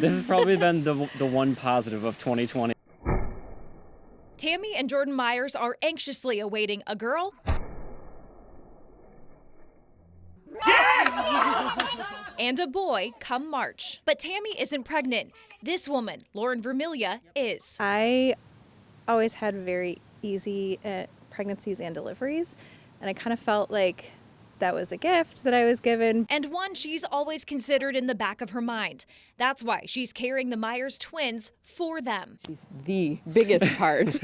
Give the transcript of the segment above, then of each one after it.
This has probably been the one positive of 2020. Tammy and Jordan Myers are anxiously awaiting a girl and a boy come March. But Tammy isn't pregnant. This woman, Lauren Vermilia, is. I always had very easy pregnancies and deliveries, and I kind of felt like that was a gift that I was given. And one she's always considered in the back of her mind. That's why she's carrying the Myers twins for them. She's the biggest part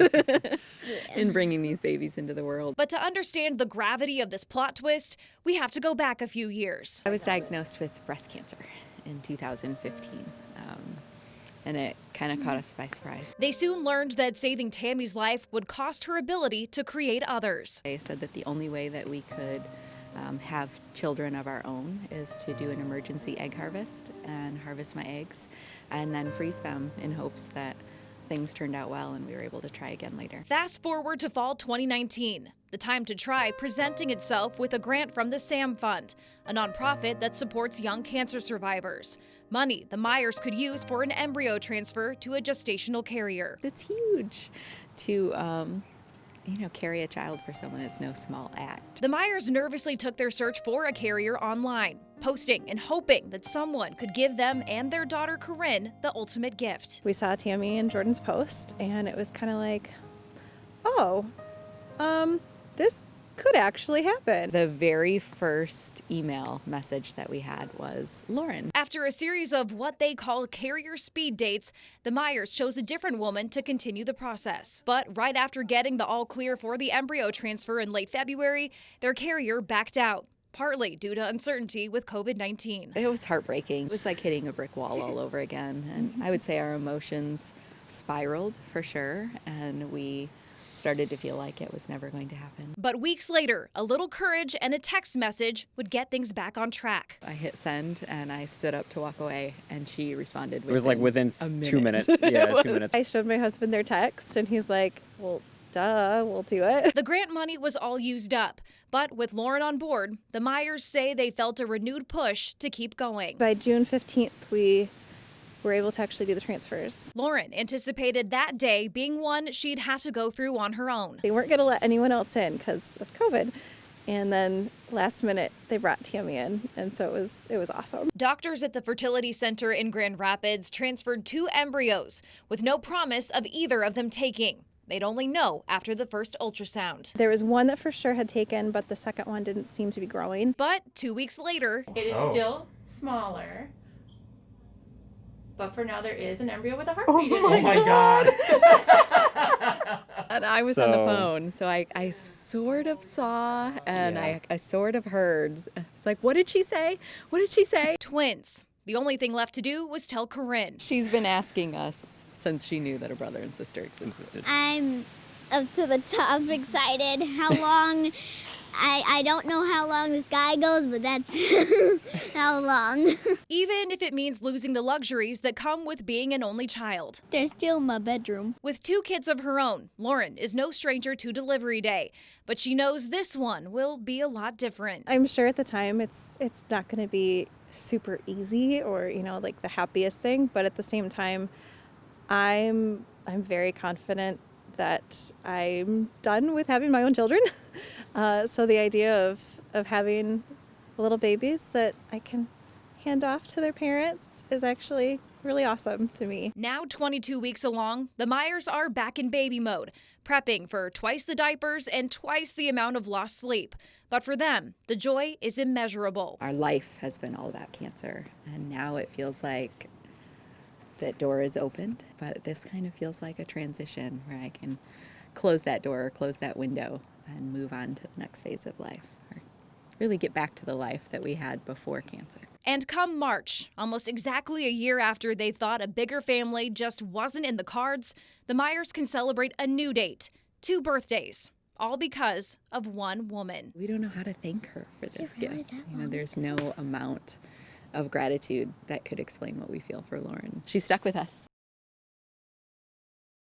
in bringing these babies into the world. But to understand the gravity of this plot twist, we have to go back a few years. I was diagnosed with breast cancer in 2015. And it kind of caught us by surprise. They soon learned that saving Tammy's life would cost her ability to create others. They said that the only way that we could have children of our own is to do an emergency egg harvest and harvest my eggs and then freeze them in hopes that things turned out well and we were able to try again later. Fast forward to fall 2019, the time to try presenting itself with a grant from the SAM Fund, a nonprofit that supports young cancer survivors. Money the Myers could use for an embryo transfer to a gestational carrier. It's huge to carry a child for someone is no small act. The Myers nervously took their search for a carrier online, posting and hoping that someone could give them and their daughter Corinne the ultimate gift. We saw Tammy and Jordan's post, and it was kind of like, oh, this could actually happen. The very first email message that we had was Lauren. After a series of what they call carrier speed dates, the Myers chose a different woman to continue the process. But right after getting the all clear for the embryo transfer in late February, their carrier backed out, partly due to uncertainty with COVID-19. It was heartbreaking. It was like hitting a brick wall all over again. And I would say our emotions spiraled for sure, and we started to feel like it was never going to happen. But weeks later, a little courage and a text message would get things back on track. I hit send and I stood up to walk away, and she responded It was like within a minute. 2 minutes. Yeah, 2 minutes. I showed my husband their text, and he's like, well, duh, we'll do it. The grant money was all used up, but with Lauren on board, the Myers say they felt a renewed push to keep going. By June 15th, we were able to actually do the transfers. Lauren anticipated that day being one she'd have to go through on her own. They weren't going to let anyone else in because of COVID. And then last minute, they brought Tammy in, and so it was awesome. Doctors at the fertility center in Grand Rapids transferred 2 embryos with no promise of either of them taking. They'd only know after the first ultrasound. There was one that for sure had taken, but the second one didn't seem to be growing. But 2 weeks later, it is still smaller. But for now, there is an embryo with a heartbeat in it. Oh my God. And I was on the phone, so I sort of saw and I sort of heard. It's like, what did she say? What did she say? twins. The only thing left to do was tell Corinne. She's been asking us since she knew that a brother and sister existed. I'm up to the top excited. How long? I don't know how long this guy goes, but that's how long. Even if it means losing the luxuries that come with being an only child. They're still in my bedroom. With 2 kids of her own, Lauren is no stranger to delivery day, but she knows this one will be a lot different. I'm sure at the time it's not going to be super easy or, like the happiest thing, but at the same time, I'm very confident that I'm done with having my own children. So the idea of having little babies that I can hand off to their parents is actually really awesome to me. Now 22 weeks along, the Myers are back in baby mode, prepping for twice the diapers and twice the amount of lost sleep. But for them, the joy is immeasurable. Our life has been all about cancer, and now it feels like that door is opened, but this kind of feels like a transition where I can close that door or close that window and move on to the next phase of life, or really get back to the life that we had before cancer. And come March, almost exactly a year after they thought a bigger family just wasn't in the cards, the Myers can celebrate a new date, 2 birthdays, all because of one woman. We don't know how to thank her for this really gift. that There's no amount of gratitude that could explain what we feel for Lauren. She stuck with us.